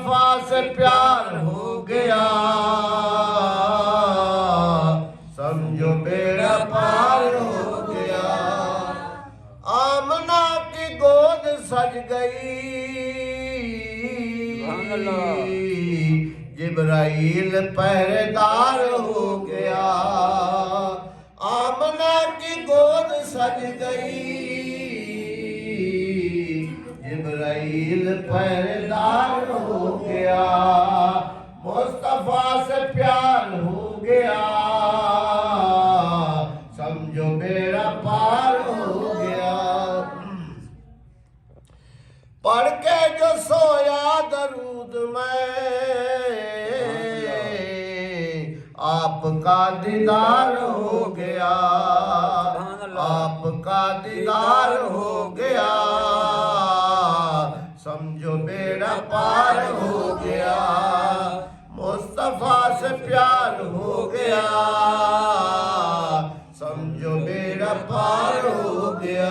مصطفیٰ سے پیار ہو گیا سمجھو بیڑا پار ہو گیا آمنہ کی گود سج گئی جبرائیل پہرےدار ہو گیا آمنہ کی گود سج گئی جبرائیل پہرےدار ہو گیا مصطفیٰ سے پیار ہو گیا سمجھو بیڑا پار ہو گیا پڑھ کے جو سویا درود میں آپ کا دیدار ہو گیا آپ کا دیدار ہو گیا سمجھو بیڑا پار ہو گیا مصطفیٰ سے پیار ہو گیا سمجھو بیڑا پار ہو گیا